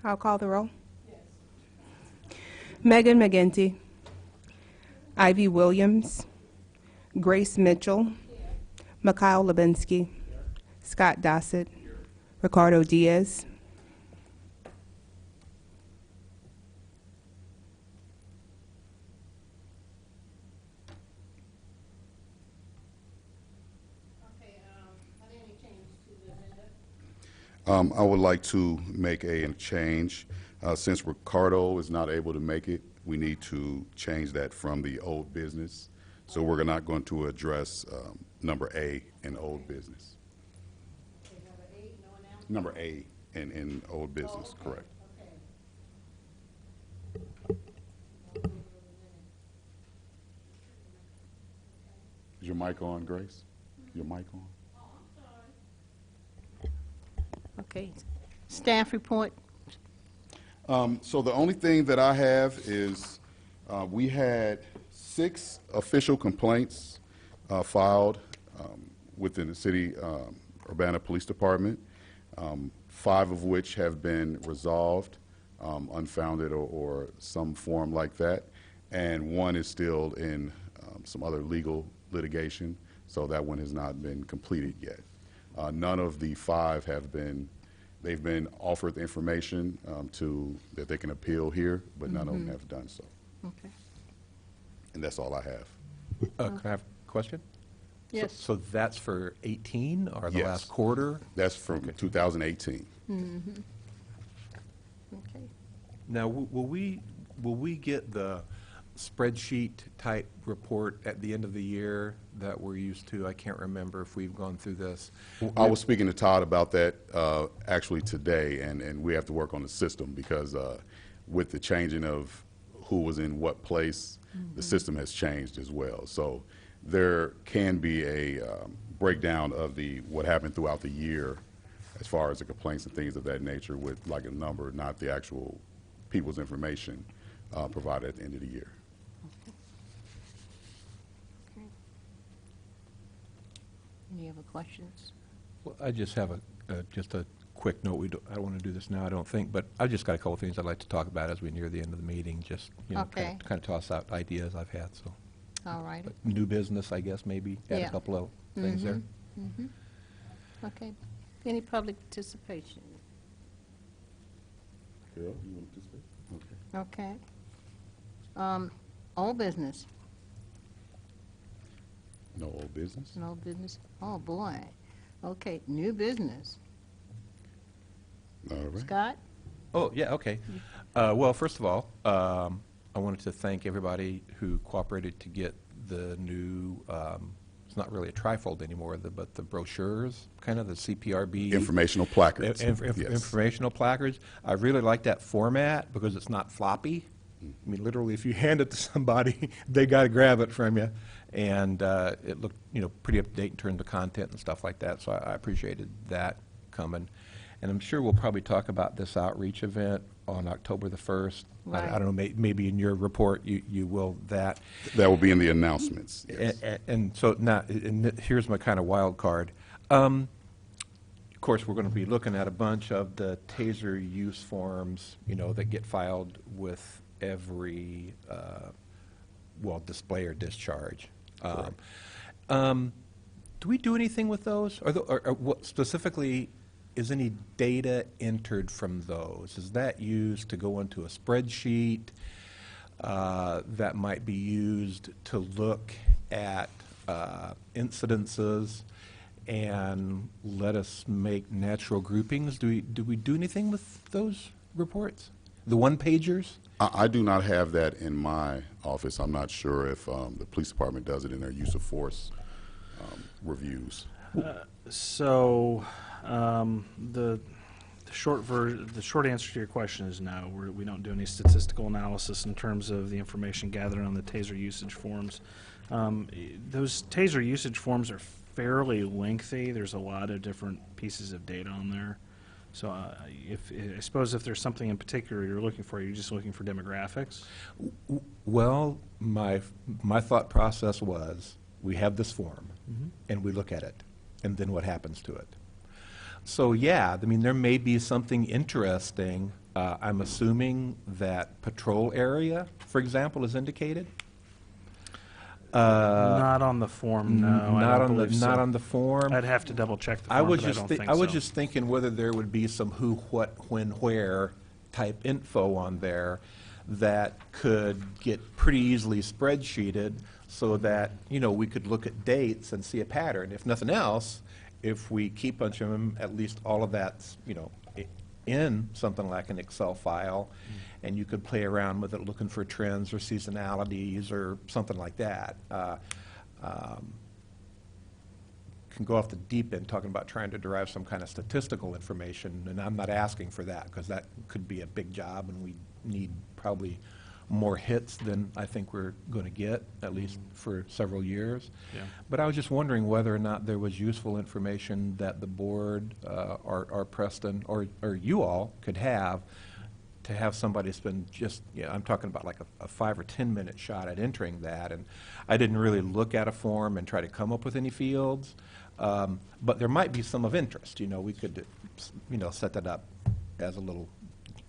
I'll call the roll. Megan McGinty. Ivy Williams. Grace Mitchell. Mikhail Lebinsky. Scott Dossett. Ricardo Diaz. I would like to make a change. Since Ricardo is not able to make it, we need to change that from the old business. So we're not going to address number A in old business. Number A in old business, correct. Is your mic on, Grace? Your mic on? Okay. Staff report. So the only thing that I have is we had 6 official complaints filed within the city Urbana Police Department, 5 of which have been resolved, unfounded or some form like that, and 1 is still in some other legal litigation, so that one has not been completed yet. None of the 5 have been, they've been offered the information that they can appeal here, but none of them have done so. Okay. And that's all I have. Can I have a question? Yes. So that's for 18 or the Yes. last quarter? That's from 2018. Okay. Now, will we get the spreadsheet type report at the end of the year that we're used to? I can't remember if we've gone through this. I was speaking to Todd about that actually today, and we have to work on the system because with the changing of who was in what place, the system has changed as well. So there can be a breakdown of what happened throughout the year as far as the complaints and things of that nature with like a number, not the actual people's information provided at the end of the year. Okay. Any other questions? Well, I just have just a quick note. I don't want to do this now, I don't think, but I've just got a couple of things I'd like to talk about as we near the end of the meeting. Just Okay. kind of toss out ideas I've had. So, All right. but new business, I guess, maybe add Yeah. a couple of things there. Okay. Any public participation? Carol, you want to participate? Okay. Okay. Old business. No old business? No business. Oh, boy. Okay, new business. All right. Scott? Oh, yeah, okay. Well, first of all, I wanted to thank everybody who cooperated to get the new, it's not really a trifold anymore, but the brochures, kind of the CPRB. Informational placards. Yes. Yes. Informational placards. I really like that format because it's not floppy. I mean, literally, if you hand it to somebody, they got to grab it from you. And it looked, pretty up to date in terms of content and stuff like that. So I appreciated that coming. And I'm sure we'll probably talk about this outreach event on October the 1st. Right. I don't know, maybe in your report you will that. That will be in the announcements. Yes. And so now, here's my kind of wild card. Of course, we're going to be looking at a bunch of the TASER use forms, that get filed with every, display or discharge. Do we do anything with those? Or what specifically, is any data entered from those? Is that used to go into a spreadsheet that might be used to look at incidences and let us make natural groupings? Do we do anything with those reports? The one-pagers? I do not have that in my office. I'm not sure if the police department does it in their use of force reviews. The short answer to your question is no. We don't do any statistical analysis in terms of the information gathered on the TASER usage forms. Those TASER usage forms are fairly lengthy. There's a lot of different pieces of data on there. So I suppose if there's something in particular you're looking for, you're just looking for demographics? Well, my thought process was, we have this form, and we look at it, and then what happens to it? So yeah, I mean, there may be something interesting I'm assuming that patrol area, for example, is indicated? Not on the form, no. I Not don't on the, believe so. not on the form? I'd have to double check the I form, was but I just don't thi- think I was so. just thinking whether there would be some who, what, when, where type info on there that could get pretty easily spreadsheeted so that, you know, we could look at dates and see a pattern. If nothing else, if we keep bunch of them, at least all of that's, you know, in something like an Excel file, and you could play around with it looking for trends or seasonalities or something like that. Can go off the deep end talking about trying to derive some kind of statistical information, and I'm not asking for that because that could be a big job and we need probably more hits than I think we're going to get, at least for several years. Yeah. But I was just wondering whether or not there was useful information that the board or Preston or you all could have to have somebody spend just, I'm talking about like a 5 or 10 minute shot at entering that. And I didn't really look at a form and try to come up with any fields, but there might be some of interest. You know, we could, you know, set that up as a little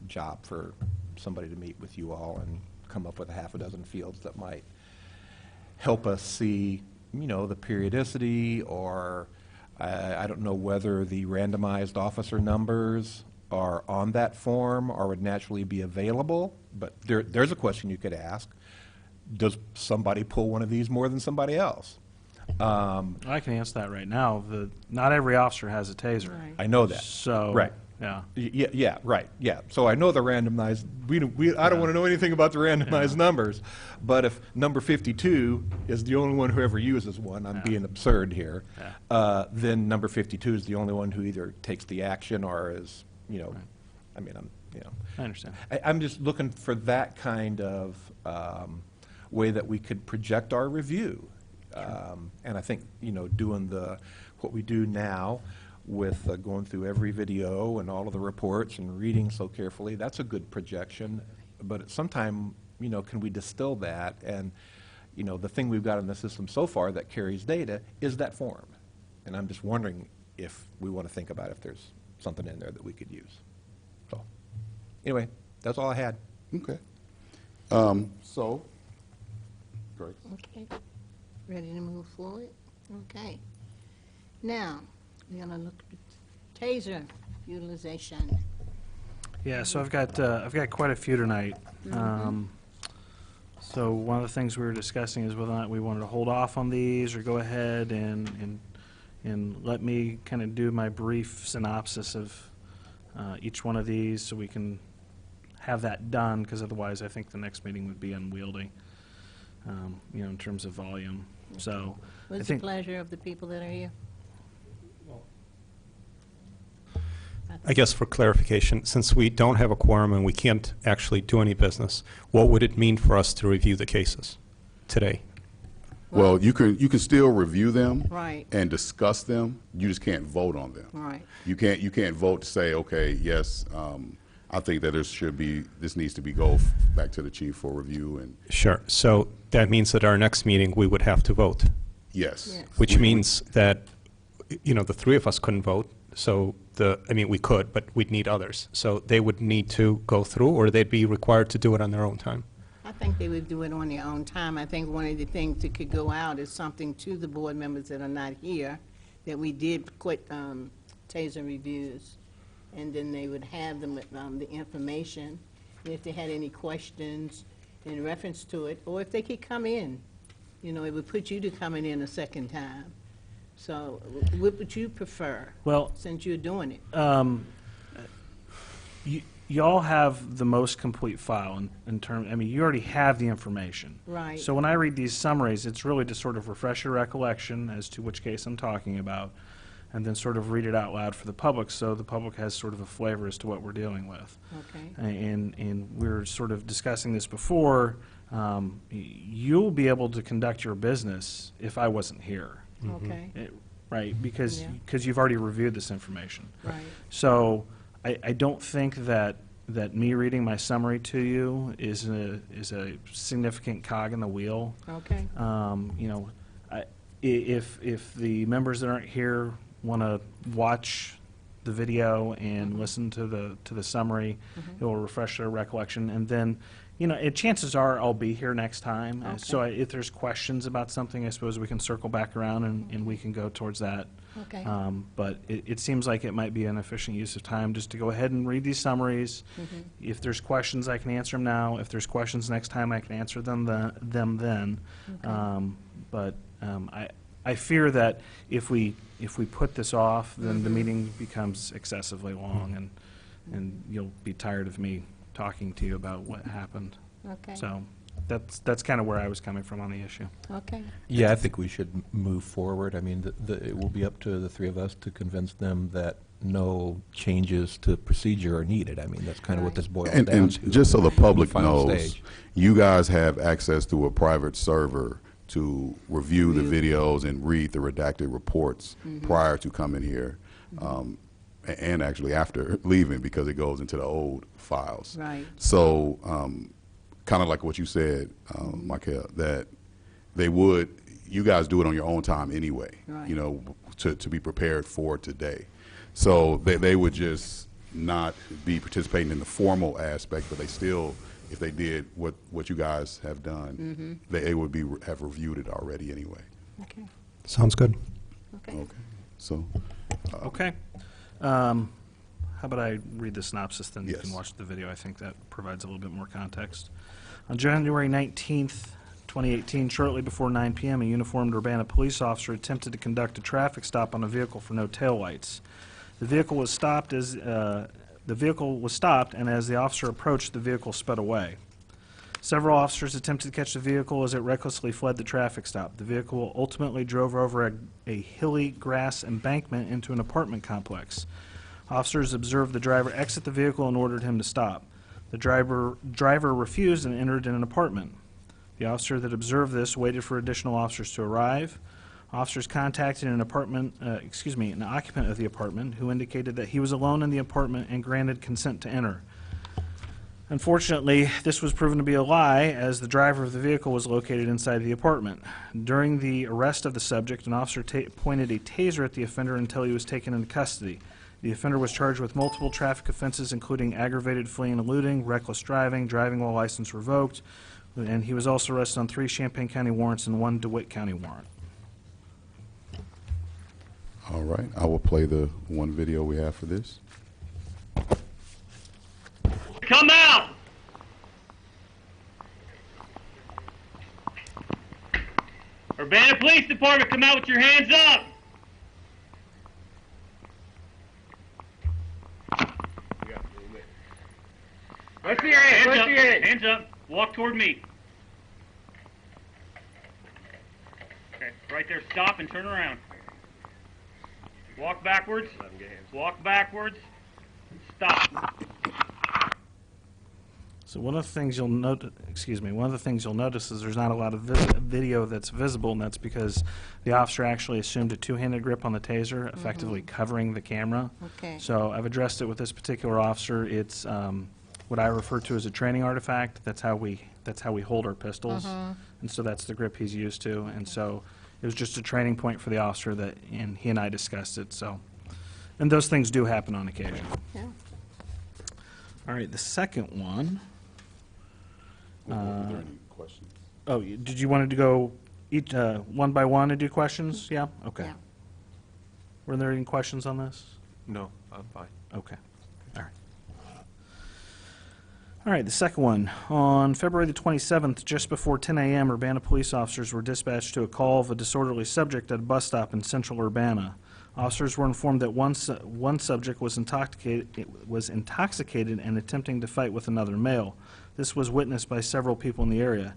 job for somebody to meet with you all and come up with a half a dozen fields that might help us see, you know, the periodicity, or I don't know whether the randomized officer numbers are on that form or would naturally be available, but there's a question you could ask. Does somebody pull one of these more than somebody else? I can answer that right now. Not every officer has a taser. Right. I know that. So, Right. yeah. Yeah, right, yeah. So I know the randomized, I don't want to know anything about the randomized numbers, but if number 52 is the only one who ever uses one, I'm being absurd here, then number 52 is the only one who either takes the action or is, you know, I mean, I understand. I'm just looking for that kind of way that we could project our review. And I think, you know, doing what we do now with going through every video and all of the reports and reading so carefully, that's a good projection. But at some time, you know, can we distill that? And, you know, the thing we've got in the system so far that carries data is that form. And I'm just wondering if we want to think about if there's something in there that we could use. So, anyway, that's all I had. Okay. So, Grace. Okay, ready to move forward? Okay. Now, we're gonna look at taser utilization. Yeah, so I've got quite a few tonight. So one of the things we were discussing is whether or not we wanted to hold off on these or go ahead and let me kind of do my brief synopsis of each one of these so we can have that done, because otherwise I think the next meeting would be unwieldy, you know, in terms of volume. So I What's the think, pleasure of the people that are here? I guess for clarification, since we don't have a quorum and we can't actually do any business, what would it mean for us to review the cases today? Well, you can still review them. Right. And discuss them. You just can't vote on them. Right. You can't vote to say, okay, yes, I think that this needs to go back to the chief for review, and Sure. So that means that our next meeting, we would have to vote, yes. Yes. which means that, you know, the three of us couldn't vote. So I mean, we could, but we'd need others. So they would need to go through, or they'd be required to do it on their own time. I think they would do it on their own time. I think one of the things that could go out is something to the board members that are not here, that we did quit taser reviews, and then they would have them with the information, and if they had any questions in reference to it, or if they could come in, you know, it would put you to coming in a second time. So what would you prefer, well, since you're doing it? y'all have the most complete file in terms, I mean, you already have the information. Right. So when I read these summaries, it's really to sort of refresh your recollection as to which case I'm talking about, and then sort of read it out loud for the public, so the public has sort of a flavor as to what we're dealing with. Okay. And we were sort of discussing this before. You'll be able to conduct your business if I wasn't here, Okay, right? Because Yeah. you've already reviewed this information. right. So I don't think that me reading my summary to you is a significant cog in the wheel. Okay, You know, if the members that aren't here want to watch the video and listen to the summary. It will refresh their recollection, and then, chances are I'll be here next time. So if there's questions about something, I suppose we can circle back around and we can go towards that. Okay. But it seems like it might be an efficient use of time just to go ahead and read these summaries. If there's questions, I can answer them now. If there's questions next time, I can answer them then. But I fear that if we put this off, then the meeting becomes excessively long, and you'll be tired of me talking to you about what happened. Okay. So that's kind of where I was coming from on the issue. Okay. Yeah, I think we should move forward. I mean, it will be up to the three of us to convince them that no changes to procedure are needed. I mean, that's kind of what this boils down to. And just so the public in the final knows, stage. you guys have access to a private server to review the videos and read the redacted reports prior to coming here, and actually after leaving, because it goes into the old files. Right. So, kind of like what you said, Michael, that you guys do it on your own time anyway, Right. to be prepared for today. So they would just not be participating in the formal aspect, but they still, if they did what you guys have done, they would have reviewed it already anyway. Okay. Sounds good. Okay. Okay. So, Okay. How about I read the synopsis, then you Yes. can watch the video. I think that provides a little bit more context. On January 19th, 2018, shortly before 9 p.m., a uniformed Urbana police officer attempted to conduct a traffic stop on a vehicle for no taillights. The vehicle was stopped, and as the officer approached, the vehicle sped away. Several officers attempted to catch the vehicle as it recklessly fled the traffic stop. The vehicle ultimately drove over a hilly grass embankment into an apartment complex. Officers observed the driver exit the vehicle and ordered him to stop. The driver refused and entered in an apartment. The officer that observed this waited for additional officers to arrive. Officers contacted an occupant of the apartment, who indicated that he was alone in the apartment and granted consent to enter. Unfortunately, this was proven to be a lie, as the driver of the vehicle was located inside the apartment. During the arrest of the subject, an officer pointed a taser at the offender until he was taken into custody. The offender was charged with multiple traffic offenses, including aggravated fleeing and eluding, reckless driving, driving while license revoked, and he was also arrested on 3 Champaign County warrants and 1 DeWitt County warrant. all right, I will play the one video we have for this. Come out! Urbana Police Department, come out with your hands up! Let's see your hands. Let's see your hands. Hands up. Walk toward me. Okay, right there. Stop and turn around. Walk backwards. Walk backwards. Stop. So one of the things you'll notice is there's not a lot of video that's visible, and that's because the officer actually assumed a two-handed grip on the taser, effectively covering the camera. Okay. So I've addressed it with this particular officer. It's what I refer to as a training artifact. That's how we hold our pistols, and so that's the grip he's used to. And so it was just a training point for the officer and he and I discussed it. So, and those things do happen on occasion. Yeah. All right, the second one. Were there any questions? Oh, did you want to go each one by one and do questions? Yeah? Okay. Yeah. Were there any questions on this? No, I'm fine. Okay. All right. All right, the second one. On February the 27th, just before 10 a.m., Urbana police officers were dispatched to a call of a disorderly subject at a bus stop in central Urbana. Officers were informed that one subject was intoxicated and attempting to fight with another male. This was witnessed by several people in the area.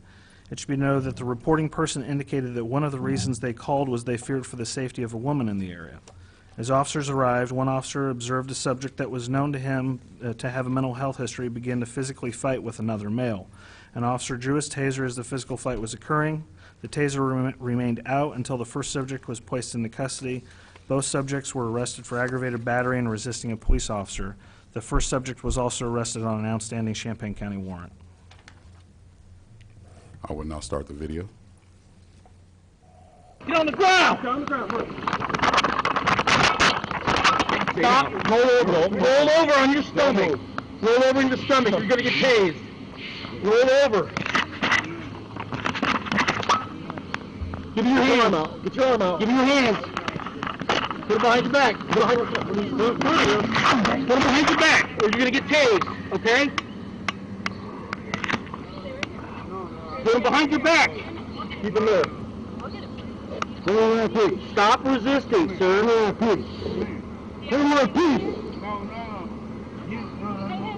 It should be noted that the reporting person indicated that one of the reasons they called was they feared for the safety of a woman in the area. As officers arrived, one officer observed a subject that was known to him to have a mental health history begin to physically fight with another male. An officer drew his taser as the physical fight was occurring. The taser remained out until the first subject was placed into custody. Both subjects were arrested for aggravated battery and resisting a police officer. The first subject was also arrested on an outstanding Champaign County warrant. I will now start the video. Get on the ground! Get on the ground, look. Stop. Roll over. Roll over on your stomach. Roll over in your stomach. You're gonna get tased. Roll over. Give me your hands. Get your arm out. Give me your hands. Put it behind your back. Put it behind your back, or you're gonna get tased. Okay? Put him behind your back. Keep him there. Stop resisting, sir. Put him on peace. No.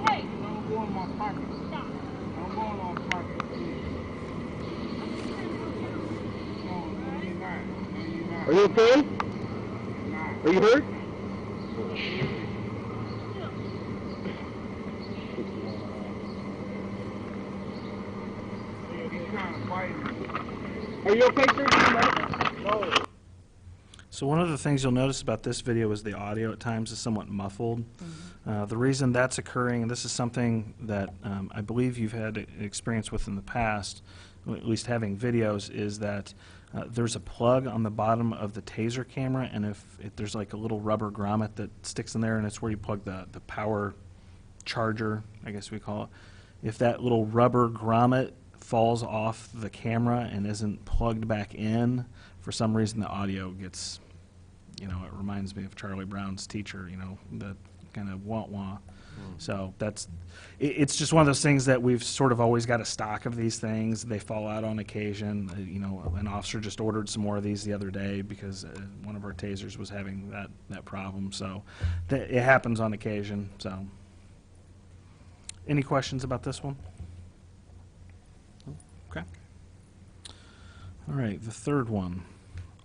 Hey. Don't go in my pocket. Stop. Don't go in my pocket. No, you're not. Are you okay? Are you hurt? He's trying to fight me. Are you okay, sir? No. So one of the things you'll notice about this video is the audio at times is somewhat muffled. The reason that's occurring, and this is something that I believe you've had experience with in the past, at least having videos, is that there's a plug on the bottom of the taser camera, and if there's like a little rubber grommet that sticks in there, and it's where you plug the power charger, I guess we call it. If that little rubber grommet falls off the camera and isn't plugged back in, for some reason the audio gets, it reminds me of Charlie Brown's teacher, the kind of wah-wah. So it's just one of those things that we've sort of always got a stock of these things. They fall out on occasion. An officer just ordered some more of these the other day because one of our tasers was having that problem. So it happens on occasion. So any questions about this one? Okay. All right, the third one.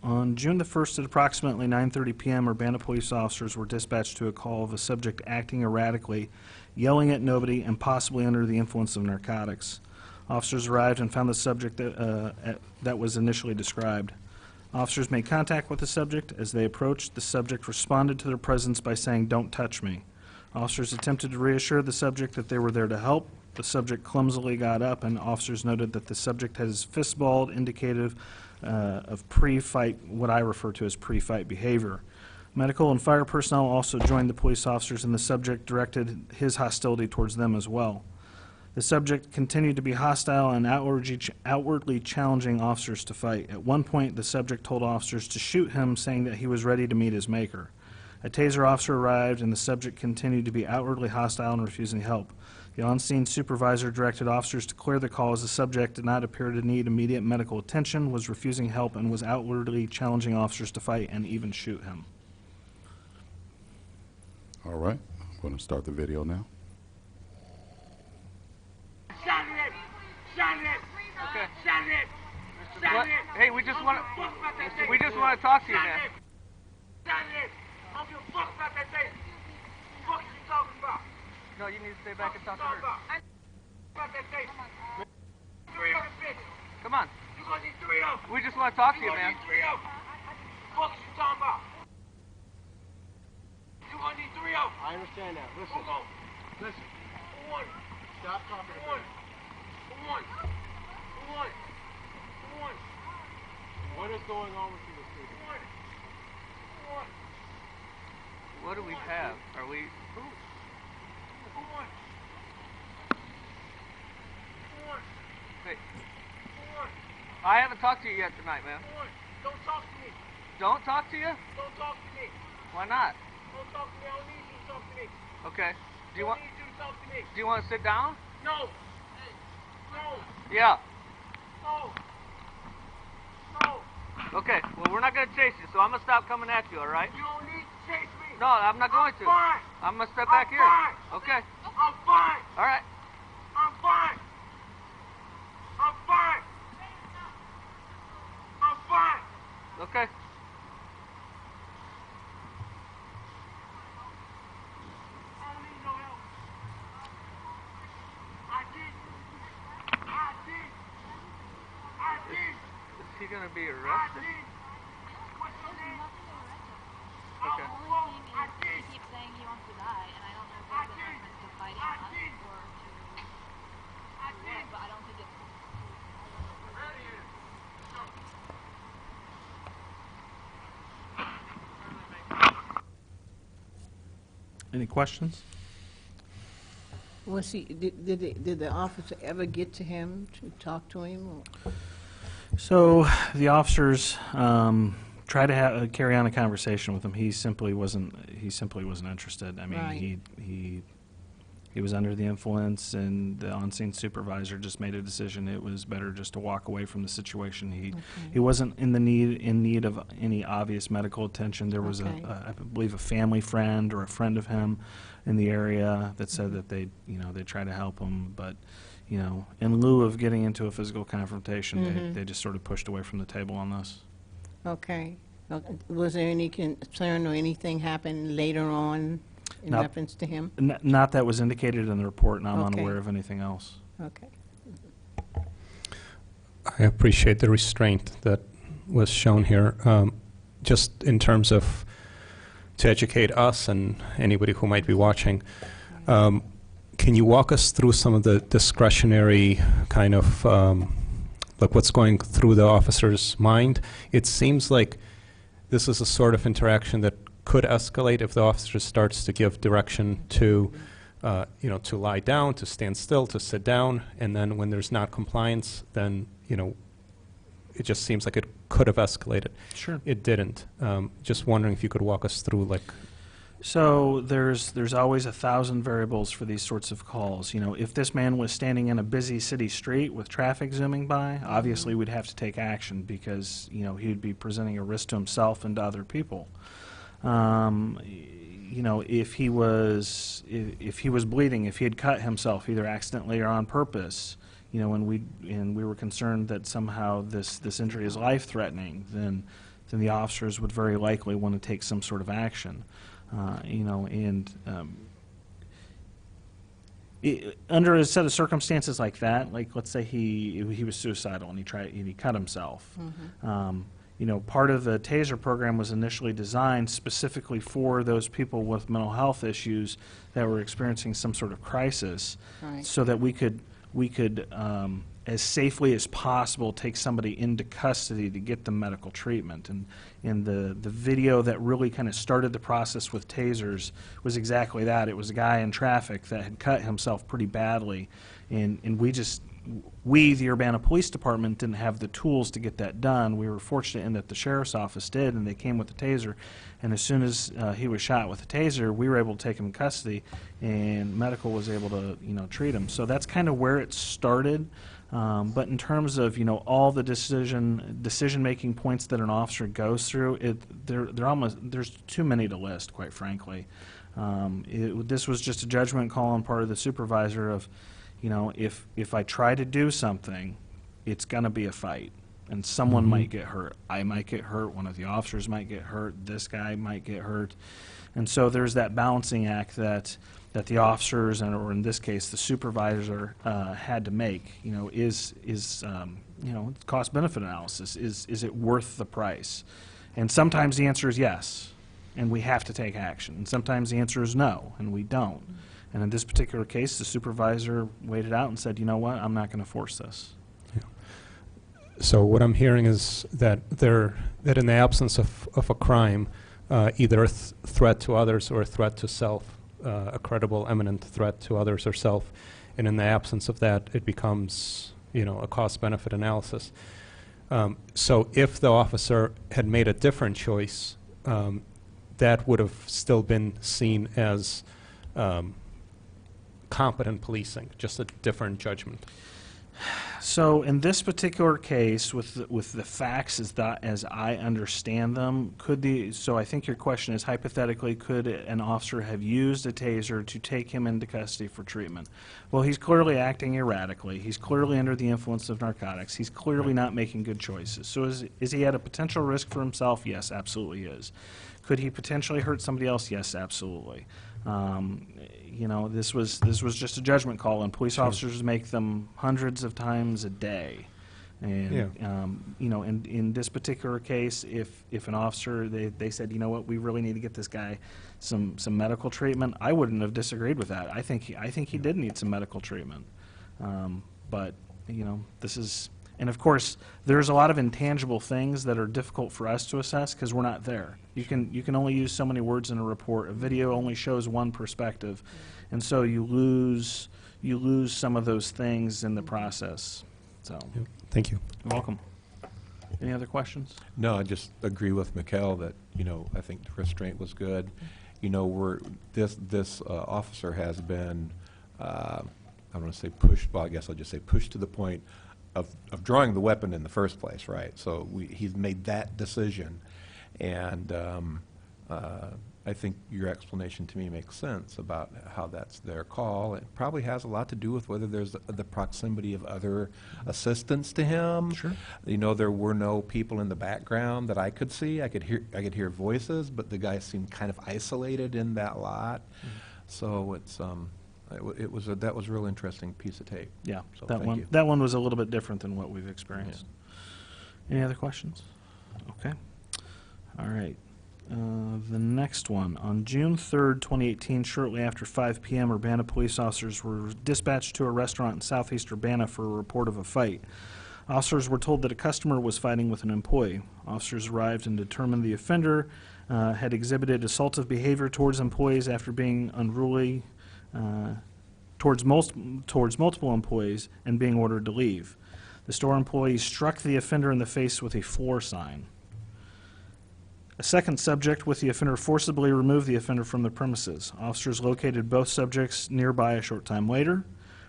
On June the 1st at approximately 9:30 p.m., Urbana police officers were dispatched to a call of a subject acting erratically, yelling at nobody, and possibly under the influence of narcotics. Officers arrived and found the subject that was initially described. Officers made contact with the subject. As they approached, the subject responded to their presence by saying, "Don't touch me." Officers attempted to reassure the subject that they were there to help. The subject clumsily got up, and officers noted that the subject had his fists balled, indicative of pre-fight, what I refer to as pre-fight behavior. Medical and fire personnel also joined the police officers, and the subject directed his hostility towards them as well. The subject continued to be hostile and outwardly challenging officers to fight. At one point, the subject told officers to shoot him, saying that he was ready to meet his maker. A taser officer arrived, and the subject continued to be outwardly hostile and refusing help. The on-scene supervisor directed officers to clear the call as the subject did not appear to need immediate medical attention, was refusing help, and was outwardly challenging officers to fight and even shoot him. All right, I'm going to start the video now. Shut it! Shut it! Okay. Shut it! Shut What? it! Hey, we just want Fuck about that thing. to talk to you, man. Shut it! I don't give a fuck about that thing. Fuck you talking about? No, you need to stay back and talk to Talking her. about that thing. Three of them bitches. Come on. You gonna need three of them. We just want to talk to You you, gonna man. need three of them. Fuck you talking about? You gonna need three of them. I understand that. Who go? Listen. Who won? Stop talking Who won? Who won? Who won? Who won? What is going on with you this Who evening? won? Who won? What do we have? Are we? Who won? Who won? Hey, Who won? I haven't talked to you yet tonight, man. Who won? Don't talk to me. Don't talk to you? Don't talk to me. Why not? Don't talk to me. I don't need you to talk to me. Okay. Do you I want? don't need you to talk to me. Do you want to sit down? No. No. Yeah. No. No. Okay. Well, we're not gonna chase you, so I'm gonna stop coming at you. All right? You don't need to chase me. No, I'm not going to. Fine. I'm gonna step I'm back here. fine. Okay. I'm fine. All right. I'm fine. I'm fine. I'm fine. Okay. I don't need no help. I did. I did. I did. Is he gonna be I arrested? did. What's your name? Okay. I did. He keeps saying he wants to die, and I don't know if I there's a did. reference to fighting I us did. or to I did. but I don't think it's. Any questions? Was he, did the officer ever get to him to talk to him? Or? So the officers tried to carry on a conversation with him. He simply wasn't interested. I mean, Right. he was under the influence, and the on-scene supervisor just made a decision. It was better just to walk away from the situation. He wasn't in need of any obvious medical attention. There was Okay. I believe a family friend or a friend of him in the area that said that they tried to help him, but in lieu of getting into a physical confrontation, they just sort of pushed away from the table on this. Okay. Was there any concern or anything happened later on in Not- reference to him? Not that was indicated in the report, and I'm Okay. unaware of anything else. Okay. I appreciate the restraint that was shown here. Just in terms of to educate us and anybody who might be watching, can you walk us through some of the discretionary kind of, like what's going through the officer's mind? It seems like this is a sort of interaction that could escalate if the officer starts to give direction to, to lie down, to stand still, to sit down, and then when there's not compliance, then, it just seems like it could have escalated. Sure. It didn't. Just wondering if you could walk us through, like, So there's always 1,000 variables for these sorts of calls. If this man was standing in a busy city street with traffic zooming by, obviously we'd have to take action because he'd be presenting a risk to himself and to other people. If he was bleeding, if he had cut himself either accidentally or on purpose, and we were concerned that somehow this injury is life-threatening, then the officers would very likely want to take some sort of action. Under a set of circumstances like that, like let's say he was suicidal and he cut himself. Part of the TASER program was initially designed specifically for those people with mental health issues that were experiencing some sort of crisis, Right. so that we could as safely as possible take somebody into custody to get them medical treatment. And the video that really kind of started the process with tasers was exactly that. It was a guy in traffic that had cut himself pretty badly, and we, the Urbana Police Department, didn't have the tools to get that done. We were fortunate in that the sheriff's office did, and they came with the taser. And as soon as he was shot with the taser, we were able to take him in custody, and medical was able to treat him. So that's kind of where it started. But in terms of all the decision-making points that an officer goes through, there's too many to list, quite frankly. This was just a judgment call on part of the supervisor of, if I try to do something, it's going to be a fight, and someone might get hurt. I might get hurt. One of the officers might get hurt. This guy might get hurt. And so there's that balancing act that the officers, or in this case the supervisor, had to make. Is cost-benefit analysis. Is it worth the price? And sometimes the answer is yes, and we have to take action. And sometimes the answer is no, and we don't. And in this particular case, the supervisor weighed it out and said, you know what, I'm not going to force this. so what I'm hearing is that in the absence of a crime, either a threat to others or a threat to self, a credible, imminent threat to others or self, and in the absence of that, it becomes, a cost-benefit analysis. So if the officer had made a different choice, that would have still been seen as competent policing, just a different judgment. So in this particular case, with the facts as I understand them, so I think your question is, hypothetically, could an officer have used a taser to take him into custody for treatment? Well, he's clearly acting erratically. He's clearly under the influence of narcotics. He's clearly not making good choices. So is he at a potential risk for himself? Yes, absolutely is. Could he potentially hurt somebody else? Yes, absolutely. This was just a judgment call, and police officers make them hundreds of times a day. And in this particular case, if an officer they said, you know what, we really need to get this guy some medical treatment, I wouldn't have disagreed with that. I think he did need some medical treatment. But this is, And of course, there's a lot of intangible things that are difficult for us to assess because we're not there. You can only use so many words in a report. A video only shows one perspective, and so you lose some of those things in the process. So, Thank you. you're welcome. Any other questions? No, I just agree with Mikkel that, I think the restraint was good. This officer has been, I don't want to say pushed, well, I guess I'll just say pushed to the point of drawing the weapon in the first place, right? So he's made that decision. And I think your explanation to me makes sense about how that's their call. It probably has a lot to do with whether there's the proximity of other assistants to him. Sure. There were no people in the background that I could see. I could hear voices, but the guy seemed kind of isolated in that lot. So it's that was a real interesting piece of tape. Yeah, So that thank one you. that one was a little bit different than what we've experienced. Any other questions? Okay. All right. The next one. On June 3rd, 2018, shortly after 5 p.m., Urbana police officers were dispatched to a restaurant in southeast Urbana for a report of a fight. Officers were told that a customer was fighting with an employee. Officers arrived and determined the offender had exhibited assaultive behavior towards employees after being unruly towards multiple employees and being ordered to leave. The store employee struck the offender in the face with a floor sign. A second subject with the offender forcibly removed the offender from the premises. Officers located both subjects nearby a short time later.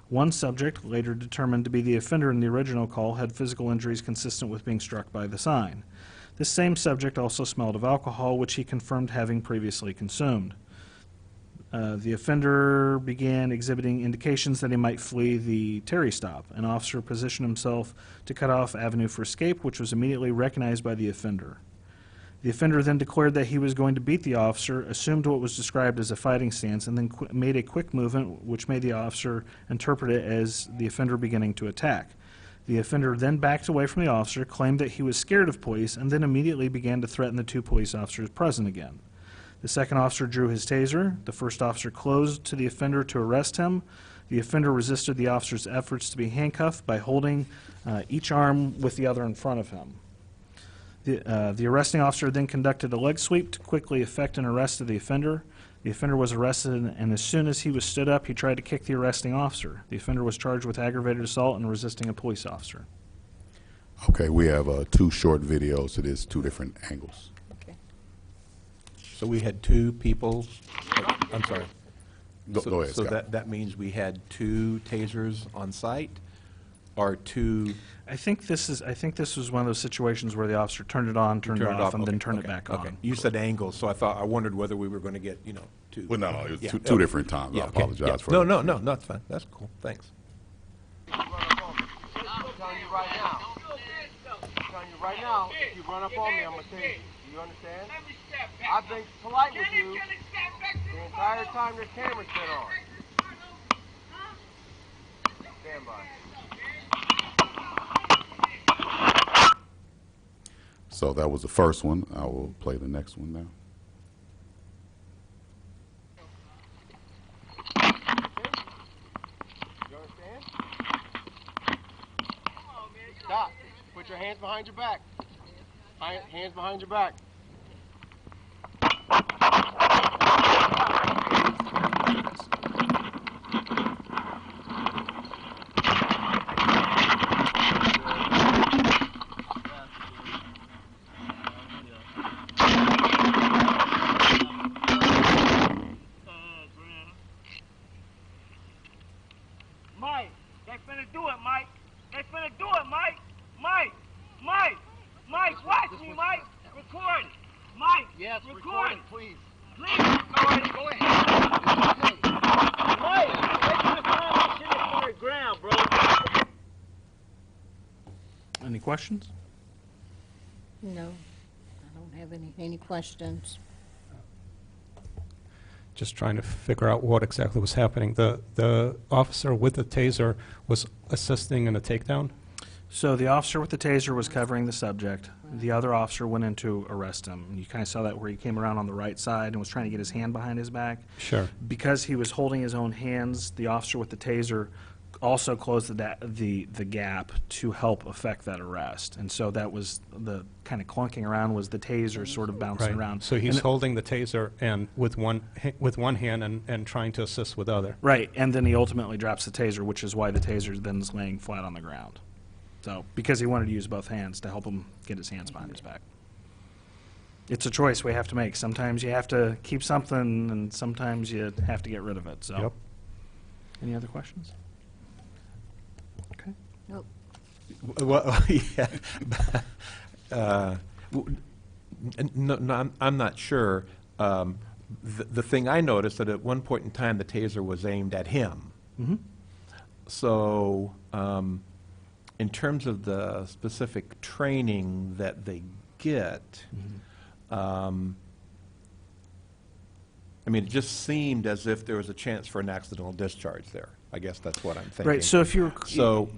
One subject, later determined to be the offender in the original call, had physical injuries consistent with being struck by the sign. This same subject also smelled of alcohol, which he confirmed having previously consumed. The offender began exhibiting indications that he might flee the Terry stop. An officer positioned himself to cut off avenue for escape, which was immediately recognized by the offender. The offender then declared that he was going to beat the officer, assumed what was described as a fighting stance, and then made a quick movement which made the officer interpret it as the offender beginning to attack. The offender then backed away from the officer, claimed that he was scared of police, and then immediately began to threaten the two police officers present again. The second officer drew his taser. The first officer closed to the offender to arrest him. The offender resisted the officer's efforts to be handcuffed by holding each arm with the other in front of him. The arresting officer then conducted a leg sweep to quickly effect an arrest of the offender. The offender was arrested, and as soon as he was stood up, he tried to kick the arresting officer. The offender was charged with aggravated assault and resisting a police officer. Okay, we have two short videos. It is two different angles. So we had two people. I'm sorry. Go ahead, So Scott. that means we had two tasers on site, or two. I think this was one of those situations where the officer turned it on, turned it off, and then okay, turned okay, it back okay. on. You said angles, so I wondered whether we were going to get two. Well, no, it was Yeah, two okay. different times. Yeah, I okay, apologize yeah. for No, that. no, that's fine. That's cool. Thanks. I'm telling you right now. I'm telling you right now, if you run up on me, I'm going to tell you. Do you understand? I've been polite with you the entire time this camera's been on. Stand by. So that was the first one. I will play the next one now. You understand? Stop. Put your hands behind your back. Hands behind your back. Mike, they finna do it, Mike. They finna do it, Mike. Mike, watch me, Mike. Record it. Mike, Yes, record it. please. Please, go ahead. Mike, make sure the camera shit is on the ground, bro. Any questions? No, I don't have any questions. Just trying to figure out what exactly was happening. The officer with the taser was assisting in a takedown? So the officer with the taser was covering the subject. The other officer went in to arrest him. You kind of saw that where he came around on the right side and was trying to get his hand behind his back. Sure. Because he was holding his own hands, the officer with the taser also close the gap to help affect that arrest. And so that was the kind of clunking around was the taser sort of bouncing Right. around. So he's And- holding the taser and with one hand and trying to assist with other. Right, and then he ultimately drops the taser, which is why the taser then is laying flat on the ground. So, because he wanted to use both hands to help him get his hands behind his back. It's a choice we have to make. Sometimes you have to keep something, and sometimes you have to get rid of it, so. Yep. Any other questions? Okay. Nope. Well, yeah. No, I'm not sure. The thing I noticed that at one point in time, the taser was aimed at him. Mm-hmm. So, in terms of the specific training that they get, I mean, it just seemed as if there was a chance for an accidental discharge there. I guess that's what I'm thinking. Right, so if you're. So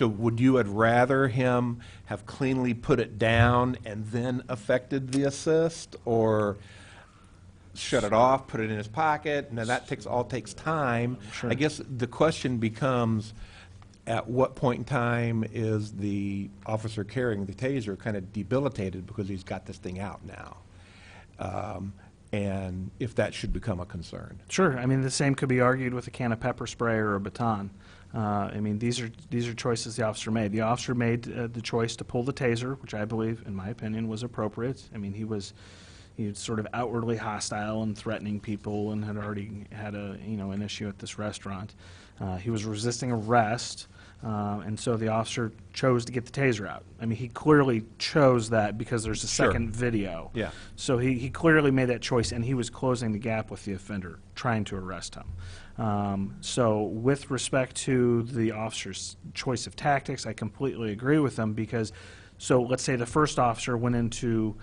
would you have rather him have cleanly put it down and then effected the assist, or shut it off, put it in his pocket? Now that takes time. Sure. I guess the question becomes, at what point in time is the officer carrying the taser kind of debilitated because he's got this thing out now? And if that should become a concern. Sure. I mean, the same could be argued with a can of pepper spray or a baton. I mean, these are choices the officer made. The officer made the choice to pull the taser, which I believe, in my opinion, was appropriate. I mean, he was sort of outwardly hostile and threatening people, and had already had an issue at this restaurant. He was resisting arrest. And so the officer chose to get the taser out. I mean, he clearly chose that because there's a Sure. second video. Yeah. So he clearly made that choice, and he was closing the gap with the offender, trying to arrest him. So with respect to the officer's choice of tactics, I completely agree with them because, so let's say the first officer went in to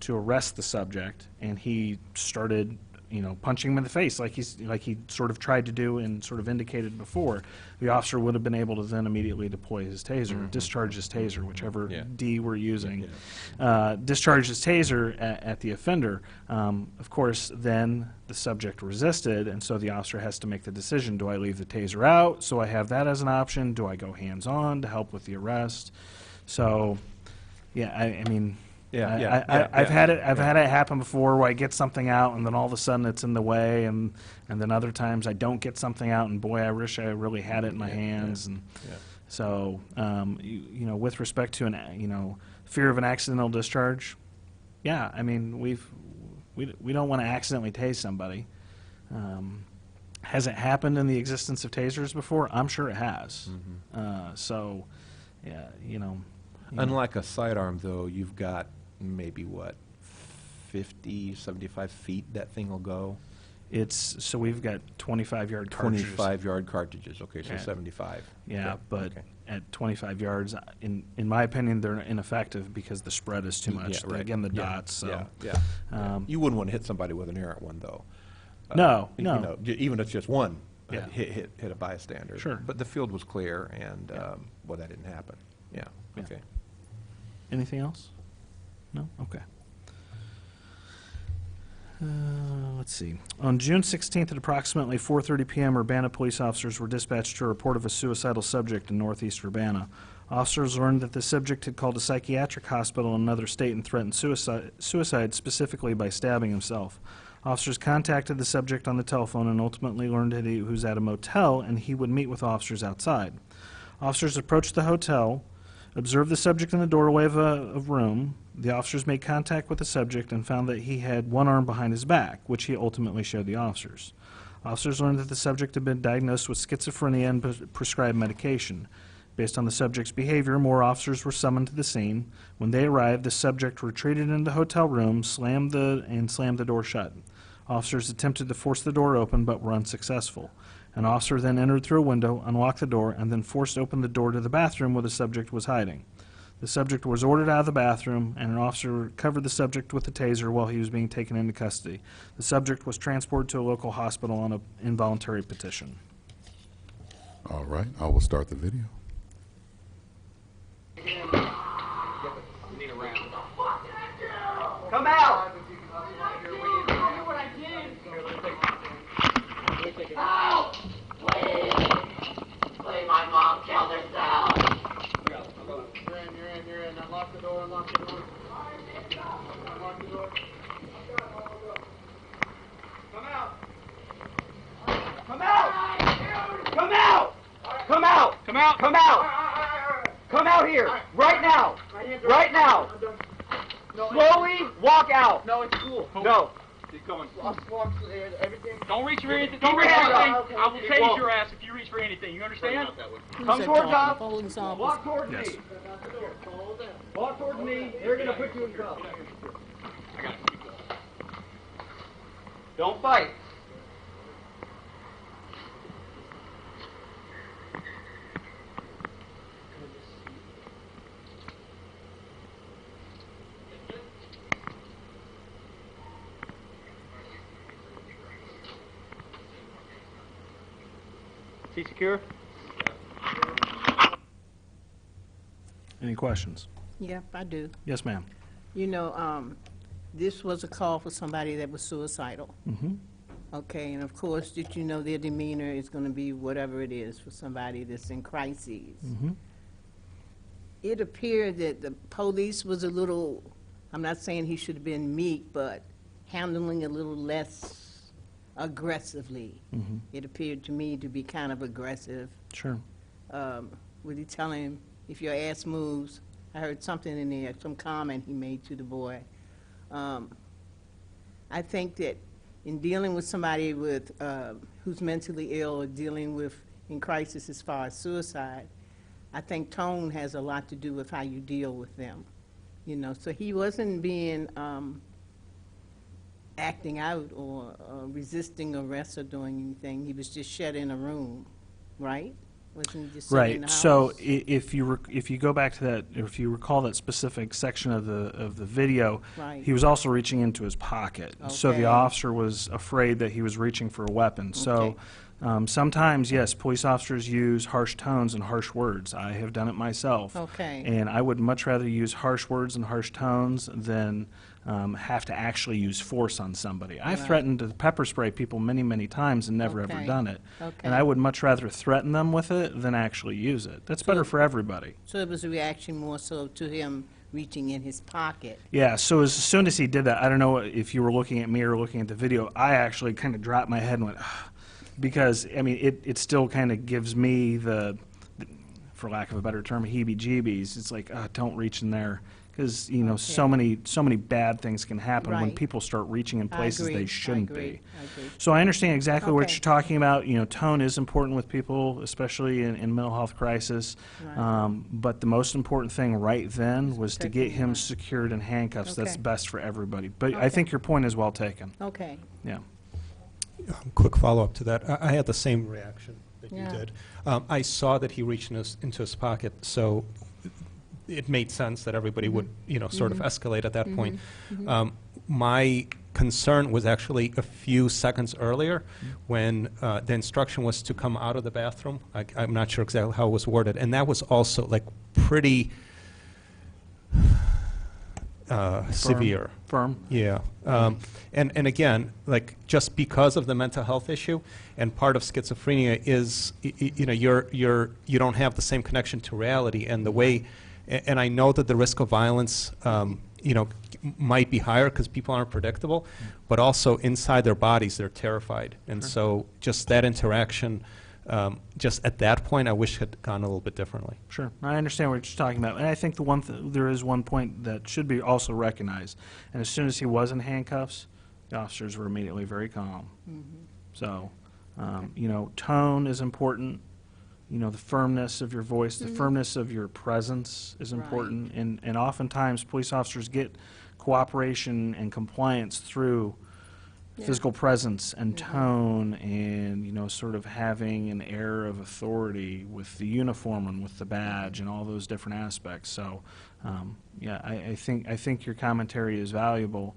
arrest the subject, and he started punching him in the face like he sort of tried to do and sort of indicated before. The officer would have been able to then immediately deploy his taser, discharge his taser, whichever Yeah. D we're using, discharge his taser at the offender. Of course, then the subject resisted, and so the officer has to make the decision: do I leave the taser out, so I have that as an option? Do I go hands-on to help with the arrest? So, yeah, I mean. I've had it happen before where I get something out and then all of a sudden it's in the way, and then other times I don't get something out and boy, I wish I really had it in my hands. And so, with respect to fear of an accidental discharge, yeah, I mean we don't want to accidentally tase somebody. Has it happened in the existence of tasers before? I'm sure it has. So, yeah, Unlike a sidearm, though, you've got maybe, 50, 75 feet that thing will go? So we've got 25-yard cartridges. 25-yard cartridges, okay, so Yeah. 75. Yeah, Okay, but okay. at 25 yards, in my opinion, they're ineffective because the spread is too much. Yeah, right. Again, the Yeah, dots. So. Yeah. You wouldn't want to hit somebody with an errant one, though. No. Even if it's just one, Yeah. hit a bystander. Sure. But the field was clear, and, that didn't happen. Yeah, Yeah. okay. Anything else? No? Okay. Let's see. On June 16th at approximately 4:30 p.m., Urbana police officers were dispatched to a report of a suicidal subject in northeast Urbana. Officers learned that the subject had called a psychiatric hospital in another state and threatened suicide specifically by stabbing himself. Officers contacted the subject on the telephone and ultimately learned that he was at a motel and he would meet with officers outside. Officers approached the hotel, observed the subject in the doorway of a room. The officers made contact with the subject and found that he had one arm behind his back, which he ultimately showed the officers. Officers learned that the subject had been diagnosed with schizophrenia and prescribed medication. Based on the subject's behavior, more officers were summoned to the scene. When they arrived, the subject retreated into the hotel room, slammed the door shut. Officers attempted to force the door open but were unsuccessful. An officer then entered through a window, unlocked the door, and then forced open the door to the bathroom where the subject was hiding. The subject was ordered out of the bathroom, and an officer covered the subject with a taser while he was being taken into custody. The subject was transported to a local hospital on an involuntary petition. All right, I will start the video. Come out! Out! Please! Come out. Come out! Come out here! Right now! Right now! Slowly walk out! No, it's cool. No. He's coming. Everything. Don't reach for anything. Keep Don't your reach for hands anything. up. I will tase your ass if you reach for anything. You understand? Who's Come that towards talking? us. Police officer. Walk towards Yes. me. Walk towards me. They're gonna put you in cuffs. Don't fight. Is he secure? Any questions? Yep, I do. Yes, ma'am. You know, this was a call for somebody that was suicidal. Mm-hmm. Okay, and of course, did you know their demeanor is going to be whatever it is for somebody that's in crises? Mm-hmm. It appeared that the police was a little, I'm not saying he should have been meek, but handling a little less aggressively. Mm-hmm. It appeared to me to be kind of aggressive. Sure. Would he tell him, if your ass moves? I heard something in there, some comment he made to the boy. I think that in dealing with somebody with, who's mentally ill or dealing with in crisis as far as suicide, I think tone has a lot to do with how you deal with them. You know, so he wasn't being acting out or resisting arrest or doing anything. He was just shut in a room, right? Wasn't he just sitting in the Right. house? So if you go back to that, or if you recall that specific section of the video, Right. he was also reaching into his pocket. So Okay. the officer was afraid that he was reaching for a weapon. So sometimes, yes, police officers use harsh tones and harsh words. I have done it myself. Okay. And I would much rather use harsh words and harsh tones than have to actually use force on somebody. I've Right. threatened to pepper spray people many, many times and never ever Okay. done it. Okay. And I would much rather threaten them with it than actually use it. That's better for everybody. So it was a reaction more so to him reaching in his pocket. Yeah, so as soon as he did that, I don't know if you were looking at me or looking at the video, I actually kind of dropped my head and went, "Ugh," because, I mean, it still kind of gives me for lack of a better term, heebie-jeebies. It's like, don't reach in there. Because, you know, so many when things can happen when Right. people start reaching in I places agree, they I shouldn't agree, be. I agree. So I understand exactly what Okay. you're talking about. You know, tone is important with people, especially in mental health crisis. Right. But the most important thing right then was to protecting get the him life. secured in handcuffs. That's Okay. best for everybody. But I Okay. think your point is well taken. Okay. Yeah. Quick follow-up to that. I had the same reaction that Yeah. you did. I saw that he reached into his pocket, so it made sense that everybody would, sort of escalate at that point. My concern was actually a few seconds earlier when the instruction was to come out of the bathroom. I'm not sure exactly how it was worded, and that was also like pretty severe. Firm. Yeah. And again, like just because of the mental health issue, and part of schizophrenia is, you don't have the same connection to reality, and the way, and I know that the risk of violence, might be higher because people aren't predictable, but also inside their bodies, they're terrified. And so just that interaction, just at that point, I wish had gone a little bit differently. Sure. I understand what you're talking about. And I think there is one point that should be also recognized. And as soon as he was in handcuffs, the officers were immediately very calm. So, tone is important. The firmness of your voice, the firmness of your presence is important. And oftentimes, police officers get cooperation and compliance through physical presence and tone and, sort of having an air of authority with the uniform and with the badge and all those different aspects. So, I think your commentary is valuable.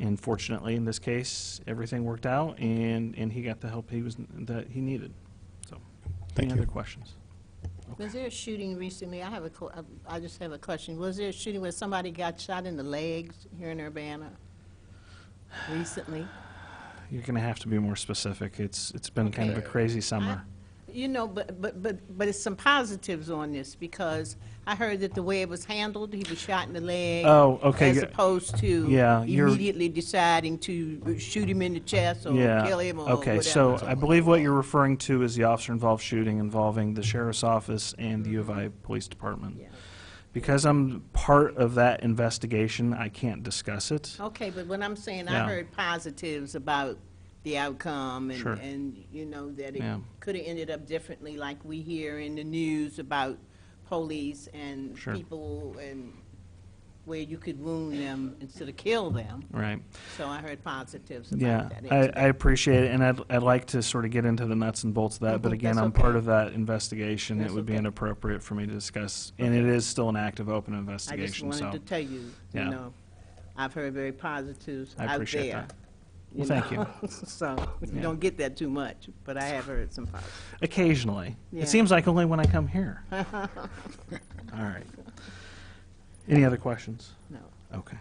And fortunately, in this case, everything worked out and he got the help that he needed. So, Thank any you. other questions? Was there a shooting recently? I just have a question. Was there a shooting where somebody got shot in the legs here in Urbana recently? You're going to have to be more specific. It's been kind of a crazy summer. You know, but it's some positives on this, because I heard that the way it was handled, he was shot in the leg. Oh, okay, As yeah. opposed to Yeah, you're- immediately deciding to shoot him in the chest or Yeah. kill him or Okay, whatever. so I believe what you're referring to is the officer-involved shooting involving the sheriff's office and the U of I Police Department. Yeah. Because I'm part of that investigation, I can't discuss it. Okay, but what I'm saying, Yeah. I heard positives about the outcome Sure. and, you know, that it Yeah. could have ended up differently, like we hear in the news about police and Sure. people, and where you could wound them instead of kill them. Right. So I heard positives about Yeah, that. I appreciate it, and I'd like to sort of get into the nuts and bolts of that, but Mhm, again, that's I'm part okay. of that investigation. It That's would be okay. inappropriate for me to discuss, and it is still an active, open I just investigation, so. wanted to tell you, Yeah. you know, I've heard very positives I out appreciate there. that. Well, thank you. So, you Yeah. don't get that too much, but I have heard some positives. Occasionally. Yeah. It seems like only when I come here. All right. Any other questions? No. Okay.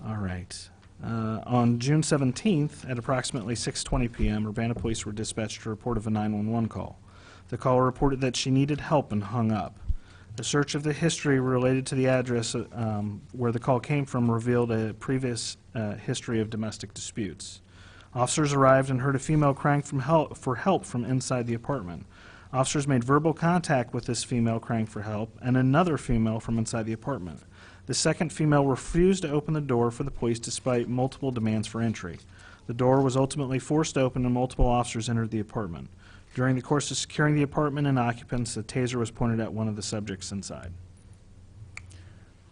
All right. On June 17th, at approximately 6:20 p.m., Urbana police were dispatched to report of a 911 call. The caller reported that she needed help and hung up. A search of the history related to the address where the call came from revealed a previous history of domestic disputes. Officers arrived and heard a female crying for help from inside the apartment. Officers made verbal contact with this female crying for help and another female from inside the apartment. The second female refused to open the door for the police despite multiple demands for entry. The door was ultimately forced open and multiple officers entered the apartment. During the course of securing the apartment and occupants, a taser was pointed at one of the subjects inside.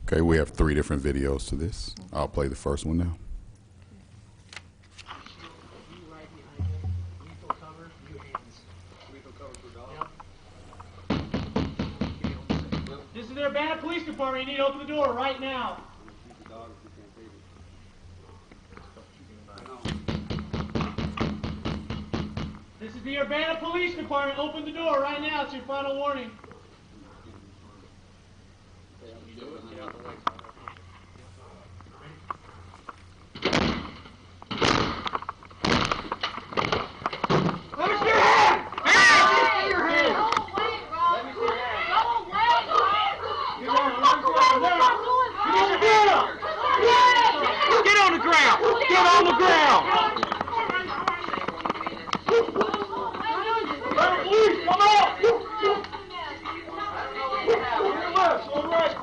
Okay, we have 3 different videos to this. I'll play the first one now. This is the Urbana Police Department. You need to open the door right now. This is the Urbana Police Department. Open the door right now. It's your final warning. Let me see your hand! Hey! Your hand! Go away, Rob. Let me see your hand. Go away, Rob. Get down, let me see your hand. Get up. Get on the ground. Get on the ground. Hey, police, come out. Left, on right.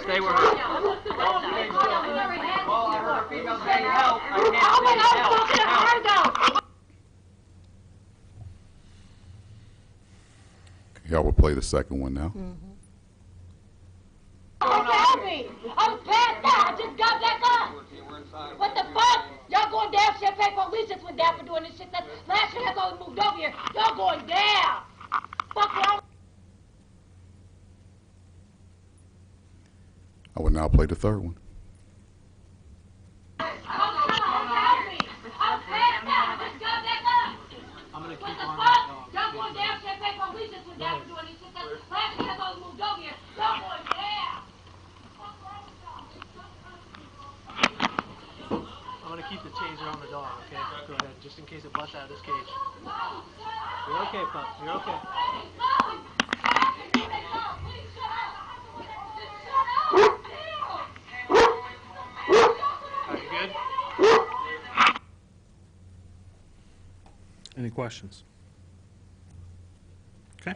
Stay where we're at. Well, I heard a female saying help. I can't say help. Y'all will play the second one now. Help me! I'm passed out. I just got back up. What the fuck? Y'all going down? Champagne police just went down for doing this shit. That last year that's all moved over here. Y'all going down. Fuck wrong. I will now play the third one. Help me! I'm passed out. I just got back up. What the fuck? Y'all going down? Champagne police just went down for doing this shit. That last year that's all moved over here. Y'all going down. Fuck wrong with y'all? I'm gonna keep the taser on the dog, okay? Go ahead, just in case it busts out of this cage. You're okay, pup. You're okay. Are you good? Any questions? Okay.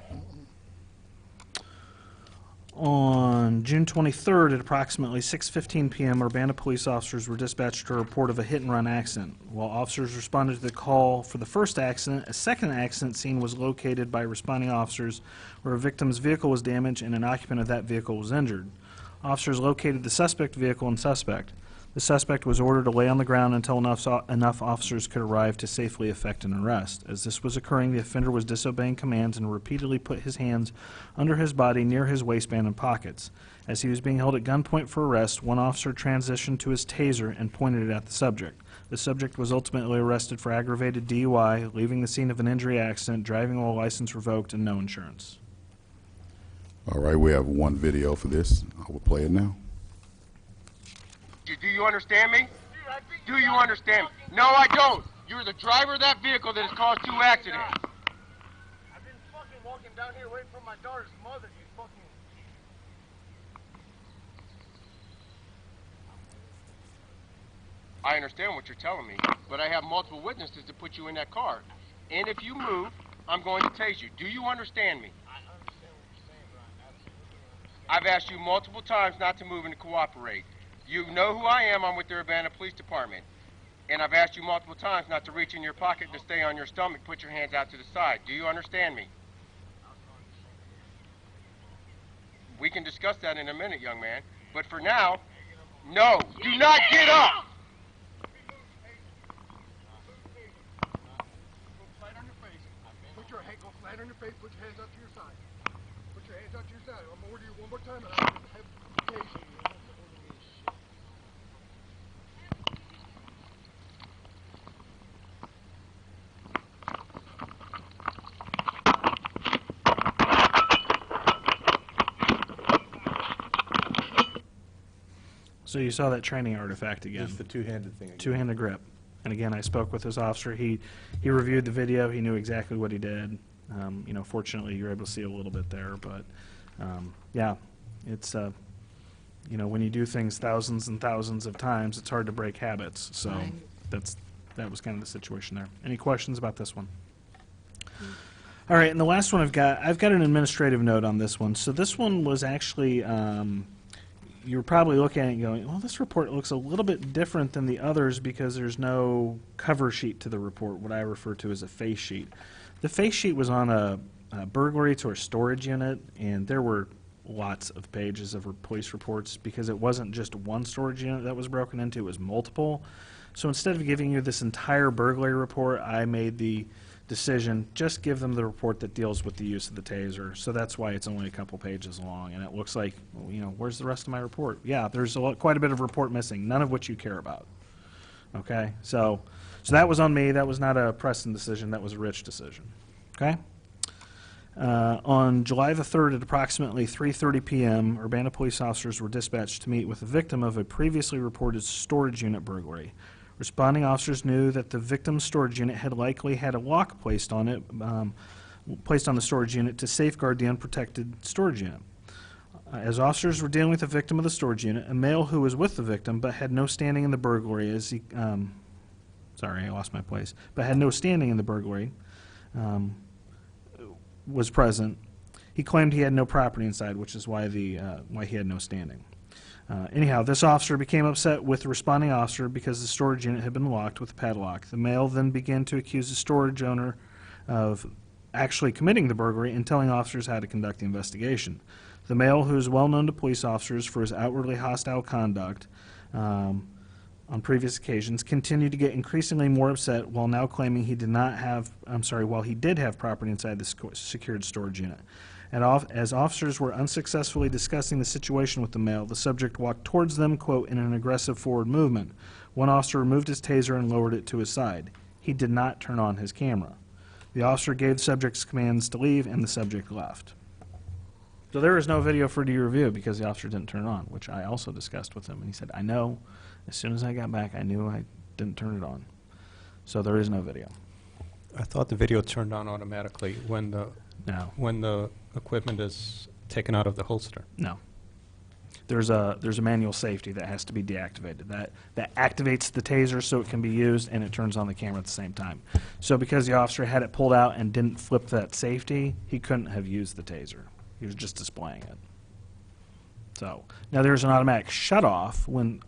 On June 23rd at approximately 6:15 p.m., Urbana police officers were dispatched to a report of a hit-and-run accident. While officers responded to the call for the first accident, a second accident scene was located by responding officers where a victim's vehicle was damaged and an occupant of that vehicle was injured. Officers located the suspect vehicle and suspect. The suspect was ordered to lay on the ground until enough officers could arrive to safely effect an arrest. As this was occurring, the offender was disobeying commands and repeatedly put his hands under his body near his waistband and pockets. As he was being held at gunpoint for arrest, one officer transitioned to his taser and pointed it at the subject. The subject was ultimately arrested for aggravated DUI, leaving the scene of an injury accident, driving while license revoked, and no insurance. All right, we have one video for this. I will play it now. Do you understand me? Do you understand? No, I don't. You're the driver of that vehicle that has caused 2 accidents. I've been fucking walking down here waiting for my daughter's mother, you fucking... I understand what you're telling me, but I have multiple witnesses to put you in that car. And if you move, I'm going to tase you. Do you understand me? I understand what you're saying, Brian. Absolutely understand. I've asked you multiple times not to move and to cooperate. You know who I am. I'm with the Urbana Police Department. And I've asked you multiple times not to reach in your pocket and to stay on your stomach. Put your hands out to the side. Do you understand me? We can discuss that in a minute, young man. But for now, no. Do not get up! Go flat on your face, put your hands out to your side. Put your hands out to your side. I'm gonna order you one more time and I'm gonna have to tase you. You don't have to order me shit. So you saw that training artifact again. Just the two-handed thing again. Two-handed grip. And again, I spoke with this officer. He reviewed the video. He knew exactly what he did. You know, fortunately, you're able to see a little bit there. But, yeah, it's, you know, when you do things thousands and thousands of times, it's hard to break habits. So Right. that was kind of the situation there. Any questions about this one? All right, and the last one I've got an administrative note on this one. So this one was actually, you're probably looking at it and going, well, this report looks a little bit different than the others because there's no cover sheet to the report, what I refer to as a face sheet. The face sheet was on a burglary to a storage unit, and there were lots of pages of police reports because it wasn't just one storage unit that was broken into, it was multiple. So instead of giving you this entire burglary report, I made the decision, just give them the report that deals with the use of the taser. So that's why it's only a couple pages long, and it looks like, well, you know, where's the rest of my report? Yeah, there's quite a bit of report missing, none of which you care about. Okay, so that was on me. That was not a Preston decision. That was a Rich decision. Okay. On July the 3rd at approximately 3:30 p.m., Urbana police officers were dispatched to meet with a victim of a previously reported storage unit burglary. Responding officers knew that the victim's storage unit had likely had a lock placed on it, placed on the storage unit to safeguard the unprotected storage unit. As officers were dealing with the victim of the storage unit, a male who was with the victim but had no standing in the burglary, as he, sorry, I lost my place, but had no standing in the burglary, was present. He claimed he had no property inside, which is why why he had no standing. Anyhow, this officer became upset with the responding officer because the storage unit had been locked with a padlock. The male then began to accuse the storage owner of actually committing the burglary and telling officers how to conduct the investigation. The male, who is well known to police officers for his outwardly hostile conduct on previous occasions, continued to get increasingly more upset while now claiming he did not have, while he did have property inside the secured storage unit. And as officers were unsuccessfully discussing the situation with the male, the subject walked towards them, quote, in an aggressive forward movement. One officer removed his taser and lowered it to his side. He did not turn on his camera. The officer gave the subject's commands to leave, and the subject left. So there is no video for you to review because the officer didn't turn it on, which I also discussed with him. And he said, I know. As soon as I got back, I knew I didn't turn it on. So there is no video. I thought the video turned on automatically when the No. when the equipment is taken out of the holster. No. There's a manual safety that has to be deactivated. That activates the taser so it can be used, and it turns on the camera at the same time. So because the officer had it pulled out and didn't flip that safety, he couldn't have used the taser. He was just displaying it. So now there's an automatic shut-off when,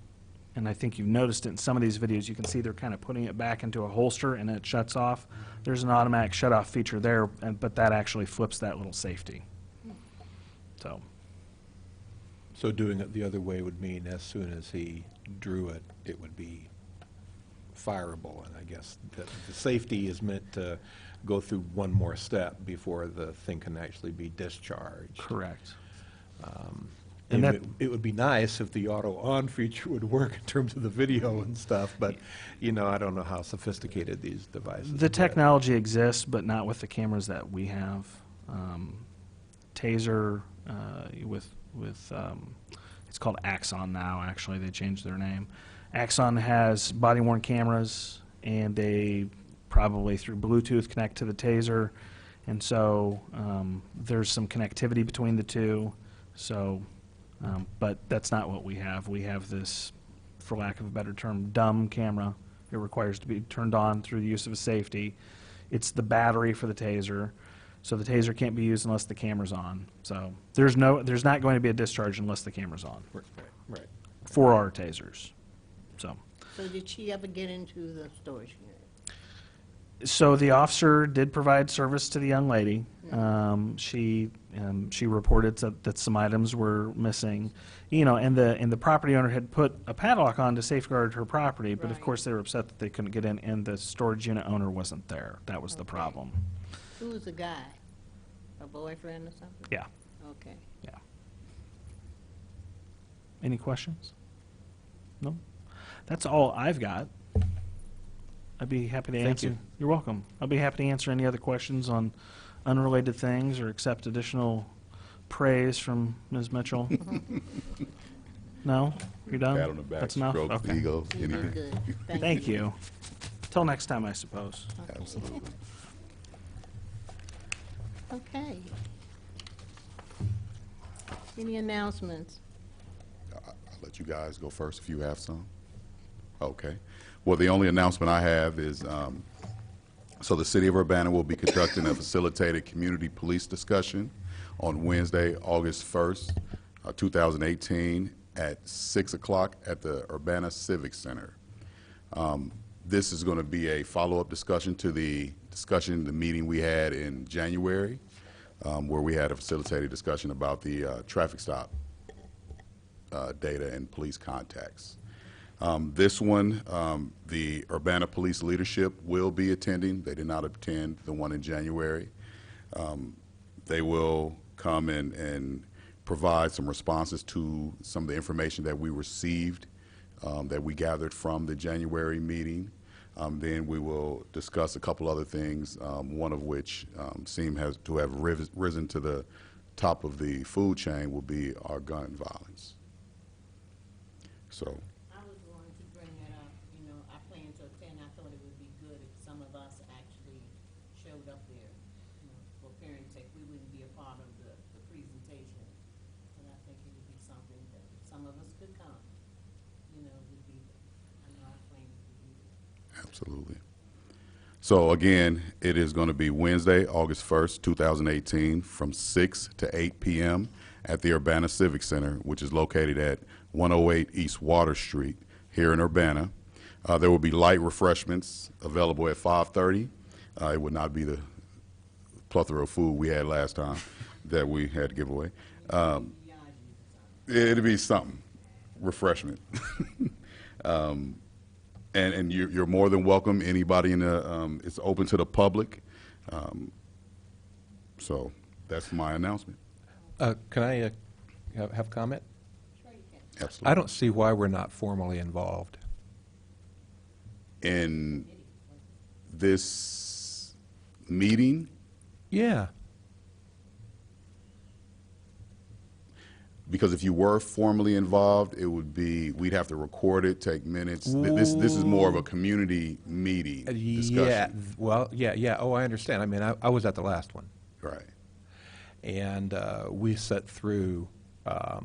and I think you've noticed it in some of these videos, you can see they're kind of putting it back into a holster and it shuts off. There's an automatic shut-off feature there, but that actually flips that little safety. So doing it the other way would mean as soon as he drew it, it would be fireable. And I guess that the safety is meant to go through one more step before the thing can actually be discharged. Correct. And that- it would be nice if the auto-on feature would work in terms of the video and stuff, but, you know, I don't know how sophisticated these devices The get. technology exists, but not with the cameras that we have. Taser with It's called Axon now, actually. They changed their name. Axon has body-worn cameras, and they probably through Bluetooth connect to the taser. And so there's some connectivity between the two. So, but that's not what we have. We have this, for lack of a better term, dumb camera. It requires to be turned on through the use of a safety. It's the battery for the taser. So the taser can't be used unless the camera's on. So there's not going to be a discharge unless the camera's on Right. for our tasers. So did she ever get into the storage unit? So the officer did provide service to the young lady. She reported that some items were missing, and the property owner had put a padlock on to safeguard her property. But of Right. course, they were upset that they couldn't get in, and the storage unit owner wasn't there. That was the problem. Who was the guy? A boyfriend or something? Yeah, Okay. yeah. Any questions? No? That's all I've got. I'd be happy to Thank answer. you. You're welcome. I'll be happy to answer any other questions on unrelated things or accept additional praise from Ms. Mitchell. No? You're done? Pat on the back, That's enough? stroke, Okay. ego, You did anything. good. Thank you. Till next time, I suppose. Absolutely. Okay. Any announcements? I'll let you guys go first if you have some. Okay. Well, the only announcement I have is, so the City of Urbana will be conducting a facilitated community police discussion on Wednesday, August 1st, 2018, at 6 o'clock at the Urbana Civic Center. This is going to be a follow-up discussion to the meeting we had in January, where we had a facilitated discussion about the traffic stop data and police contacts. This one, the Urbana Police leadership will be attending. They did not attend the one in January. They will come and provide some responses to some of the information that we received, that we gathered from the January meeting. Then we will discuss a couple other things, one of which has to have risen to the top of the food chain will be our gun violence. So. I was going to bring that up, I plan to attend, I thought it would be good if some of us actually showed up there, for parent sake, we wouldn't be a part of the presentation. And I think it would be something that if some of us could come, would be, I know our plans would be there. Absolutely. So again, it is going to be Wednesday, August 1st, 2018, from 6 to 8 p.m. at the Urbana Civic Center, which is located at 108 East Water Street here in Urbana. There will be light refreshments available at 5:30. It would not be the plethora of food we had last time that we had to give away. It'll be something, refreshment. And you're more than welcome. Anybody in the, it's open to the public. So that's my announcement. Can I have comment? Absolutely. I don't see why we're not formally involved. In this meeting, Yeah. because if you were formally involved, it would be, we'd have to record it, take minutes. This is more of a community meeting discussion. Yeah. Well, yeah. Oh, I understand. I mean, I was at the last one. Right. And we set through, I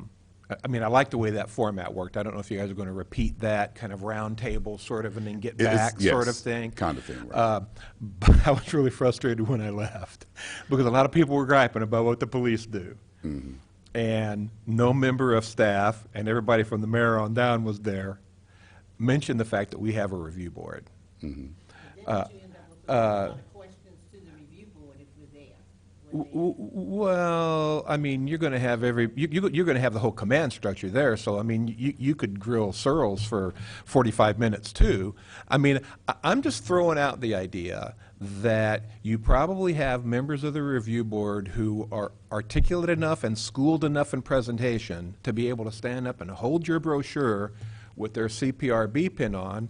mean, I like the way that format worked. I don't know if you guys are going to repeat that kind of round table sort of and then get back sort of Yes, thing. kind of thing, right. But I was really frustrated when I left because a lot of people were griping about what the police do. Mm-hmm. And no member of staff, and everybody from the mayor on down was there, mentioned the fact that we have a review board. Mm-hmm. Didn't you end up with a lot of questions to the review board if we're there? Well, I mean, you're going to have you're going to have the whole command structure there. So, I mean, you could grill Searles for 45 minutes too. I mean, I'm just throwing out the idea that you probably have members of the review board who are articulate enough and schooled enough in presentation to be able to stand up and hold your brochure with their CPRB pin on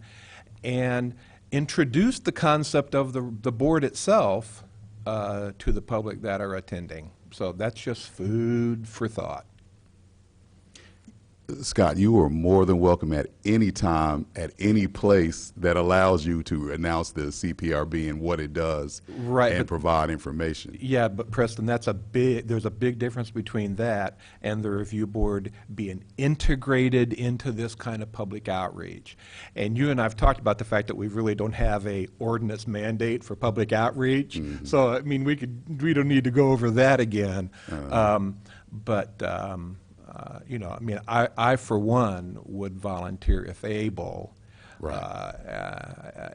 and introduce the concept of the board itself to the public that are attending. So that's just food for thought. Scott, you are more than welcome at any time, at any place that allows you to announce the CPRB and what it does, Right, and but- provide information. Yeah, but Preston, there's a big difference between that and the review board being integrated into this kind of public outreach. And you and I have talked about the fact that we really don't have a ordinance mandate for public outreach. So, I mean, we don't need to go over that again. You know, I mean, I for one would volunteer if able. Right.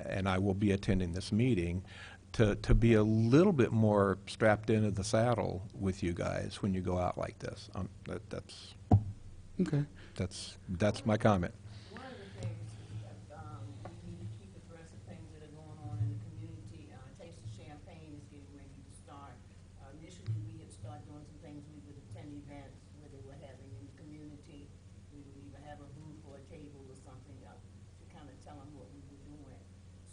And I will be attending this meeting, to be a little bit more strapped into the saddle with you guys when you go out like this. Okay. That's my comment. One of the things, we need to keep abreast of things that are going on in the community. Taste of Champagne is getting ready to start. Initially, we had started doing some things. We would attend events where they were having in the community. We would either have a booth or a table or something to kind of tell them what we were doing.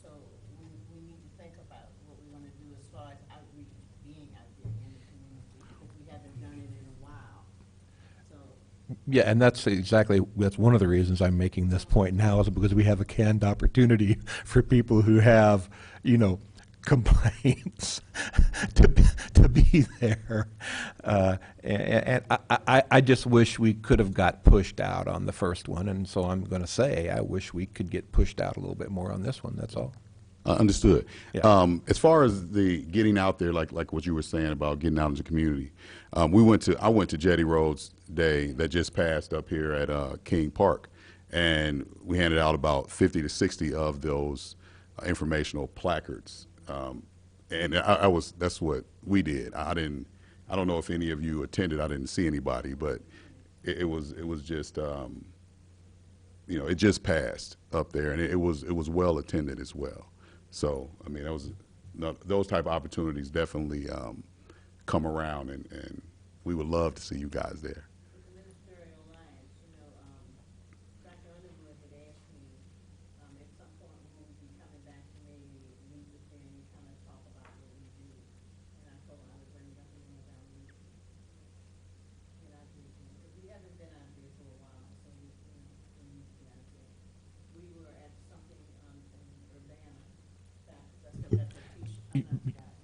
So we need to think about what we're going to do as far as outreach, being out there in the community, because we haven't done it in a while. So Yeah, and that's one of the reasons I'm making this point now, is because we have a canned opportunity for people who have, you know, complaints to be there. And I just wish we could have got pushed out on the first one, and so I'm going to say I wish we could get pushed out a little bit more on this one, that's all. Understood. Yeah. As far as the getting out there, like what you were saying about getting out in the community, I went to Jetty Roads Day that just passed up here at King Park, and we handed out about 50 to 60 of those informational placards, and that's what we did. I don't know if any of you attended. I didn't see anybody, but it was just you know, it just passed up there, and it was well attended as well. So, I mean, those type of opportunities definitely come around, and we would love to see you guys there. with the ministerial alliance, you know, Dr. Underwood had asked me, at some point we will be coming back to maybe meet with them and kind of talk about what we do. And I told her I would bring Dr. Underwood down and get out there, because we haven't been out there for a while, so we need to get out there. We were at something, in Urbana, Scott, I still got the t-shirt, Scott.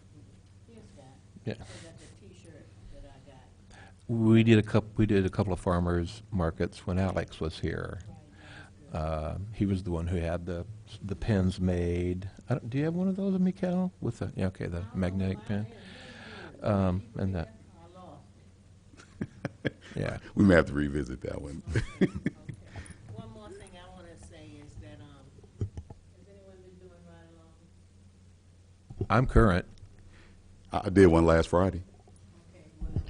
Here's Scott. Yeah. I still got the t-shirt that I got. We did a couple of farmers markets when Alex was here. He was the one who had the pens made. Do you have one of those, Mikhail? With the the magnetic pen, and that. I lost it. Yeah. We may have to revisit that one. One more thing I want to say is that, has anyone been doing right along? I'm current. I did one last Friday. Okay, well,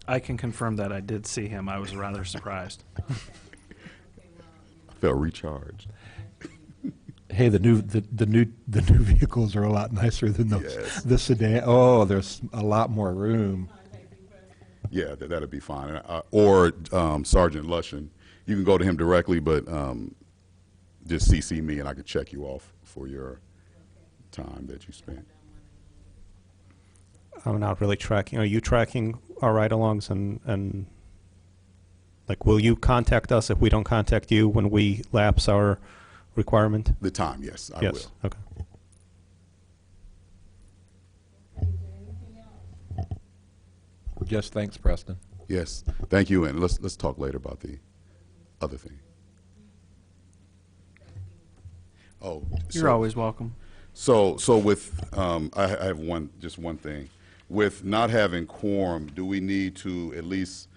I can confirm that I did see him. I was rather surprised. okay, well, I felt recharged. Hey, the new vehicles are a lot nicer than Yes. the sedan. Oh, there's a lot more room. Yeah, that'd be fine. Or Sergeant Lushin, you can go to him directly, but just CC me and I could check you off for your time that you spent. I'm not really tracking. Are you tracking our ride-alongs and like, will you contact us if we don't contact you when we lapse our requirement? The time, yes, I Yes. will. Okay. Just thanks, Preston. Yes, thank you, and let's talk later about the other thing. Oh, You're always welcome. So with I have just one thing. With not having quorum, do we need to at least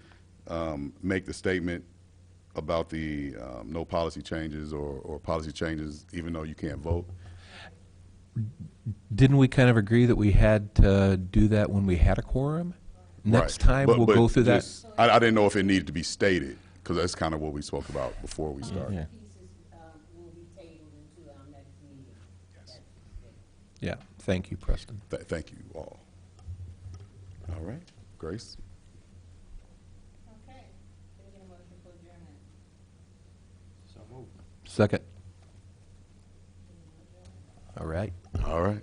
make the statement about the no policy changes or policy changes, even though you can't vote? Didn't we kind of agree that we had to do that when we had a quorum? Next Right. time But- we'll but go through that. just- I didn't know if it needed to be stated, because that's kind of what we spoke about before we started. Yeah. pieces, will be tabled into our next meeting. Yes. Yeah. Thank you, Preston. Thank you all. All right, Grace? Okay, can I get a motion for adjournment? Second. All right. All right.